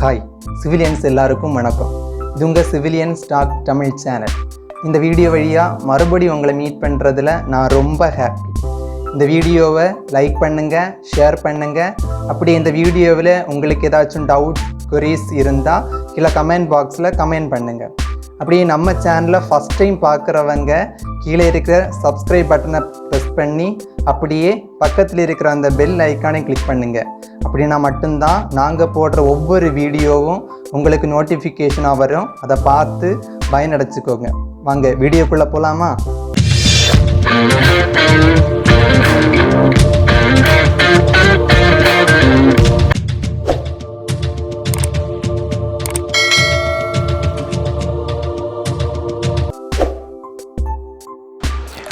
Hi civilians எல்லாருக்கும் வணக்கம். இது உங்கள் சிவிலியன்ஸ் டாக் தமிழ் சேனல். இந்த வீடியோ வழியாக மறுபடியும் உங்களை மீட் பண்ணுறதுல நான் ரொம்ப ஹாப்பி. இந்த வீடியோவை லைக் பண்ணுங்கள், ஷேர் பண்ணுங்கள். அப்படி இந்த வீடியோவில் உங்களுக்கு ஏதாச்சும் டவுட் குரீஸ் இருந்தால் கீழே கமெண்ட் பாக்ஸில் கமெண்ட் பண்ணுங்கள். அப்படியே நம்ம சேனலை ஃபஸ்ட் டைம் பார்க்குறவங்க கீழே இருக்கிற சப்ஸ்கிரைப் பட்டனை ப்ரெஸ் பண்ணி அப்படியே பக்கத்தில் இருக்கிற அந்த பெல் ஐக்கானை கிளிக் பண்ணுங்கள். அப்படின்னா மட்டும்தான் நாங்கள் போடுற ஒவ்வொரு வீடியோவும் உங்களுக்கு நோட்டிஃபிகேஷனாக வரும். அதை பார்த்து பயனடைச்சிக்கோங்க. வாங்க வீடியோக்குள்ளே போகலாமா?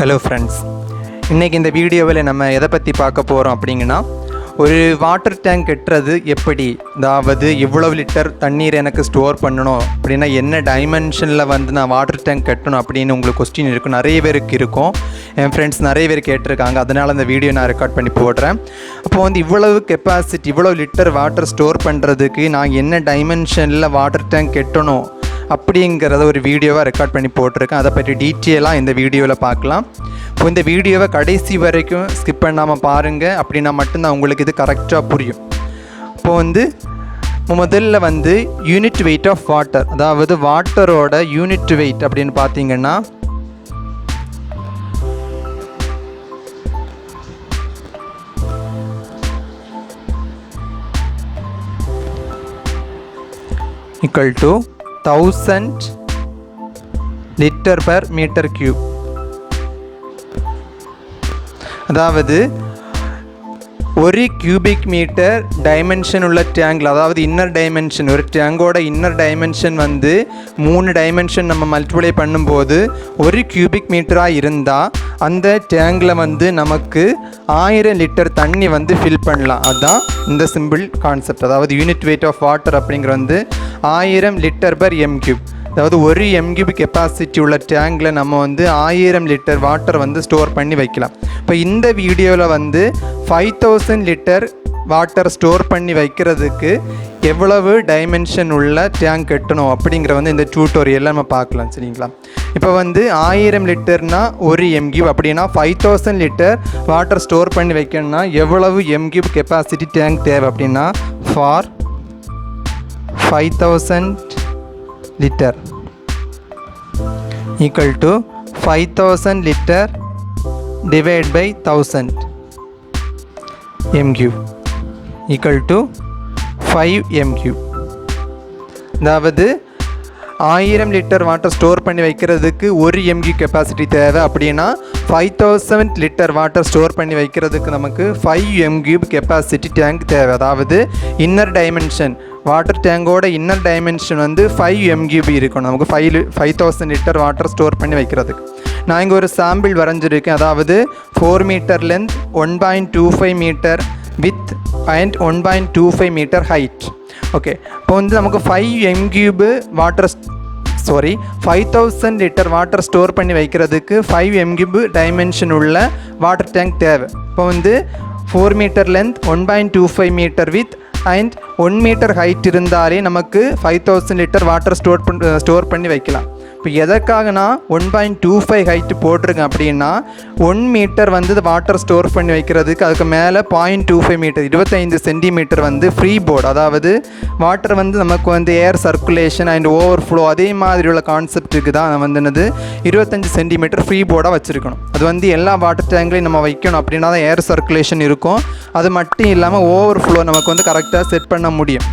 ஹலோ ஃப்ரெண்ட்ஸ், இன்றைக்கி இந்த வீடியோவில் நம்ம எதை பற்றி பார்க்க போகிறோம் அப்படிங்கன்னா, ஒரு வாட்டர் டேங்க் கட்டுறது எப்படி, அதாவது இவ்வளவு லிட்டர் தண்ணீர் எனக்கு ஸ்டோர் பண்ணணும் அப்படின்னா என்ன டைமென்ஷனில் நான் வாட்டர் டேங்க் கட்டணும் அப்படின்னு உங்களுக்கு கொஸ்டின் இருக்கும். நிறைய பேருக்கு இருக்கும். என் ஃப்ரெண்ட்ஸ் நிறைய பேர் கேட்டிருக்காங்க. அதனால் அந்த வீடியோ நான் ரெக்கார்ட் பண்ணி போடுறேன். அப்போ இவ்வளவு கெப்பாசிட்டி, இவ்வளவு லிட்டர் வாட்டர் ஸ்டோர் பண்ணுறதுக்கு நான் என்ன டைமென்ஷனில் வாட்டர் டேங்க் கட்டணும் அப்படிங்கிறத ஒரு வீடியோவாக ரெக்கார்ட் பண்ணி போட்டிருக்கேன். அதை பற்றி டீட்டெயிலாக இந்த வீடியோவில் பார்க்கலாம். இப்போ இந்த வீடியோவை கடைசி வரைக்கும் ஸ்கிப் பண்ணாமல் பாருங்கள். அப்படின்னா மட்டும்தான் உங்களுக்கு இது கரெக்டாக புரியும். இப்போது முதல்ல யூனிட் வெயிட் ஆஃப் வாட்டர், அதாவது வாட்டரோட யூனிட் வெயிட் அப்படின்னு பார்த்தீங்கன்னா equal to 1000 litre per metre cube. அதாவது ஒரு கியூபிக் மீட்டர் டைமென்ஷன் உள்ள டேங்கில், அதாவது இன்னர் டைமென்ஷன், ஒரு டேங்கோட இன்னர் டைமென்ஷன் 3 டைமென்ஷன் நம்ம மல்டிப்ளை பண்ணும்போது ஒரு கியூபிக் மீட்டராக இருந்தால் அந்த டேங்கில் நமக்கு 1000 லிட்டர் தண்ணி ஃபில் பண்ணலாம். அதுதான் இந்த சிம்பிள் கான்செப்ட். அதாவது யூனிட் வெயிட் ஆஃப் வாட்டர் அப்படிங்கிற 1000 லிட்டர் per எம் கியூப். அதாவது ஒரு எம் கியூப் கெப்பாசிட்டி உள்ள டேங்கில் நம்ம 1000 லிட்டர் வாட்டர் ஸ்டோர் பண்ணி வைக்கலாம். இப்போ இந்த வீடியோவில் 5000 லிட்டர் வாட்டர் ஸ்டோர் பண்ணி வைக்கிறதுக்கு எவ்வளவு டைமென்ஷன் உள்ள டேங்க் கட்டணும் அப்படிங்கிற இந்த டியூட்டோரியலில் நம்ம பார்க்கலாம். சரிங்களா? இப்போ 1000 லிட்டர்னா ஒரு எம் கியூப், அப்படின்னா 5000 லிட்டர் வாட்டர் ஸ்டோர் பண்ணி வைக்கணும்னா எவ்வளவு எம் கியூப் கெப்பாசிட்டி டேங்க் தேவை அப்படின்னா, for 5000 liter equal to 5000 liter divided by 1000 m cube equal to 5 m cube. அதாவது 1000 லிட்டர் வாட்டர் ஸ்டோர் பண்ணி வைக்கிறதுக்கு ஒரு எம்கியூ கெப்பாசிட்டி தேவை. அப்படின்னா 5000 லிட்டர் வாட்டர் ஸ்டோர் பண்ணி வைக்கிறதுக்கு நமக்கு 5 எம்கியூப் கெப்பாசிட்டி டேங்க் தேவை. அதாவது இன்னர் டைமென்ஷன், வாட்டர் டேங்கோட இன்னர் டைமென்ஷன் 5 எம்கியூப் இருக்கணும் நமக்கு 5000 லிட்டர் வாட்டர் ஸ்டோர் பண்ணி வைக்கிறதுக்கு. நான் இங்கே ஒரு சாம்பிள் வரைஞ்சிருக்கேன். அதாவது 4 metre length, 1.25 metre width and 1.25 metre height. Okay, இப்போ நமக்கு 5 M cube water 5000 litre water store பண்ணி வைக்கிறதுக்கு 5 எம்கியூபு டைமென்ஷன் உள்ள வாட்டர் டேங்க் தேவை. இப்போ 4 metre length, 1.25 metre width and 1 metre height இருந்தாலே நமக்கு 5000 லிட்டர் வாட்டர் ஸ்டோர் பண்ணி வைக்கலாம். இப்போ எதற்காக நான் 1.25 ஹைட்டு போட்டிருக்கேன் அப்படின்னா, 1 மீட்டர் வாட்டர் ஸ்டோர் பண்ணி வைக்கிறதுக்கு அதுக்கு மேலே 0.25 மீட்டர் 25 சென்டிமீட்டர் ஃப்ரீ போர்டு, அதாவது வாட்டர் நமக்கு ஏர் சர்க்குலேஷன் அண்ட் ஓவர் ஃப்ளோ அதே மாதிரி உள்ள கான்செப்ட்டுக்கு தான் நான் 25 சென்டிமீட்டர் ஃப்ரீ போர்டாக வச்சுருக்கணும். அது எல்லா வாட்டர் டேங்க்லையும் நம்ம வைக்கணும். அப்படின்னா தான் ஏர் சர்க்குலேஷன் இருக்கும். அது மட்டும் இல்லாமல் ஓவர் ஃப்ளோ நமக்கு கரெக்டாக செட் பண்ண முடியும்.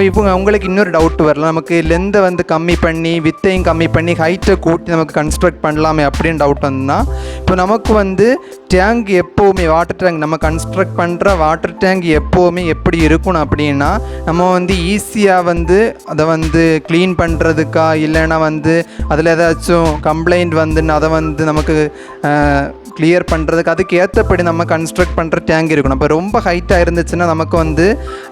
இப்போ உங்களுக்கு இன்னொரு டவுட் வரலாம், நமக்கு லெந்தை கம்மி பண்ணி வித்தையும் கம்மி பண்ணி ஹைட்டை கூட்டி நமக்கு கன்ஸ்ட்ரக்ட் பண்ணலாமே அப்படின்னு டவுட் வந்தால், இப்போ நமக்கு டேங்க் எப்போவுமே வாட்டர் டேங்க் நம்ம கன்ஸ்ட்ரக்ட் பண்ணுற வாட்டர் டேங்க் எப்போவுமே எப்படி இருக்கணும் அப்படின்னா, நம்ம ஈஸியாக அதை க்ளீன் பண்ணுறதுக்கா இல்லைன்னா அதில் ஏதாச்சும் கம்ப்ளைண்ட் அதை நமக்கு கிளியர் பண்ணுறதுக்கு அதுக்கு ஏற்றபடி நம்ம கன்ஸ்ட்ரக்ட் பண்ணுற டேங்க் இருக்கணும். இப்போ ரொம்ப ஹைட்டாக இருந்துச்சுன்னா நமக்கு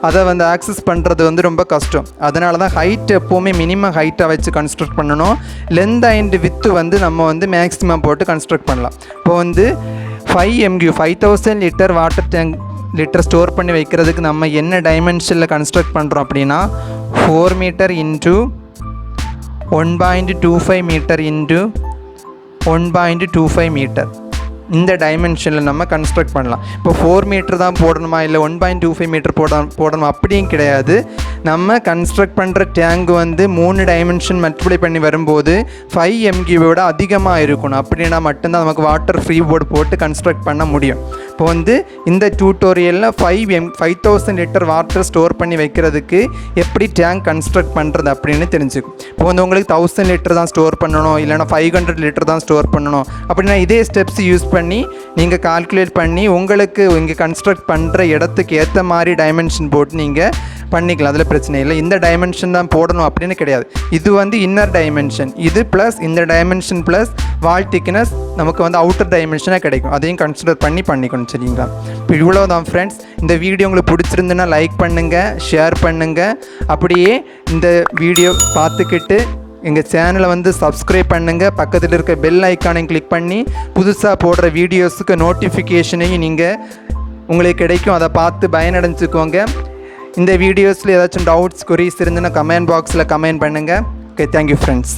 அதை ஆக்சஸ் பண்ணுறது ரொம்ப கஷ்டம். அதனால தான் ஹைட் எப்போவுமே மினிமம் ஹைட்டாக வச்சு கன்ஸ்ட்ரக்ட் பண்ணணும். லென்த் அண்ட் வித்து நம்ம மேக்ஸிமம் போட்டு கன்ஸ்ட்ரக்ட் பண்ணலாம். இப்போ 5 MQ 5000 litre water tank litre store பண்ணி வைக்கிறதுக்கு நம்ம என்ன டைமென்ஷனில் கன்ஸ்ட்ரக்ட் பண்ணுறோம் அப்படின்னா, 4 meter into 1.25 meter into 1.25 meter. இந்த டைமென்ஷனில் நம்ம கன்ஸ்ட்ரக்ட் பண்ணலாம். இப்போ 4 மீட்டர் தான் போடணுமா இல்லை 1.25 மீட்டர் போடணுமா அப்படியும் கிடையாது. நம்ம கன்ஸ்ட்ரக்ட் பண்ணுற டேங்க் வந்து 3 டைமென்ஷன் மல்டிப்ளை பண்ணி வரும்போது 5 mgவிட அதிகமாக இருக்கணும். அப்படின்னா மட்டும்தான் நமக்கு வாட்டர் ஃப்ரீ போர்டு போட்டு கன்ஸ்ட்ரக்ட் பண்ண முடியும். இப்போ வந்து இந்த டியூட்டோரியலில் 5000 லிட்டர் வாட்டர் ஸ்டோர் பண்ணி வைக்கிறதுக்கு எப்படி டேங்க் கன்ஸ்ட்ரக்ட் பண்ணுறது அப்படின்னு தெரிஞ்சுக்கும். இப்போ வந்து உங்களுக்கு 1000 லிட்டர் தான் ஸ்டோர் பண்ணணும், இல்லைனா 500 லிட்டர் தான் ஸ்டோர் பண்ணணும் அப்படின்னா இதே ஸ்டெப்ஸ் யூஸ் பண்ணி நீங்கள் கால்குலேட் பண்ணி உங்களுக்கு இங்கே கன்ஸ்ட்ரக்ட் பண்ணுற இடத்துக்கு ஏற்ற மாதிரி டைமென்ஷன் போட்டு நீங்கள் பண்ணிக்கலாம். அதில் பிரச்சனை இல்லை. இந்த டைமென்ஷன் தான் போடணும் அப்படின்னு கிடையாது. இது வந்து இன்னர் டைமென்ஷன், இது ப்ளஸ் இந்த டைமென்ஷன் ப்ளஸ் வால் திக்னஸ் நமக்கு வந்து அவுட்டர் டைமென்ஷனாக கிடைக்கும். அதையும் கன்சிடர் பண்ணிக்கணும். சரிங்களா? இப்போ இவ்வளோ தான் ஃப்ரெண்ட்ஸ். இந்த வீடியோ உங்களுக்கு பிடிச்சிருந்துன்னா லைக் பண்ணுங்கள், ஷேர் பண்ணுங்கள். அப்படியே இந்த வீடியோ பார்த்துக்கிட்டு எங்கள் சேனலை வந்து சப்ஸ்கிரைப் பண்ணுங்கள். பக்கத்தில் இருக்க பெல் ஐக்கானையும் கிளிக் பண்ணி புதுசாக போடுற வீடியோஸுக்கு நோட்டிஃபிகேஷனையும் நீங்கள் உங்களுக்கு கிடைக்கும். அதை பார்த்து பயனடைஞ்சுக்கோங்க. இந்த வீடியோஸில் ஏதாச்சும் டவுட்ஸ், கொரீஸ் இருந்துன்னா கமெண்ட் பாக்ஸில் கமெண்ட் பண்ணுங்கள். Okay, thank you friends.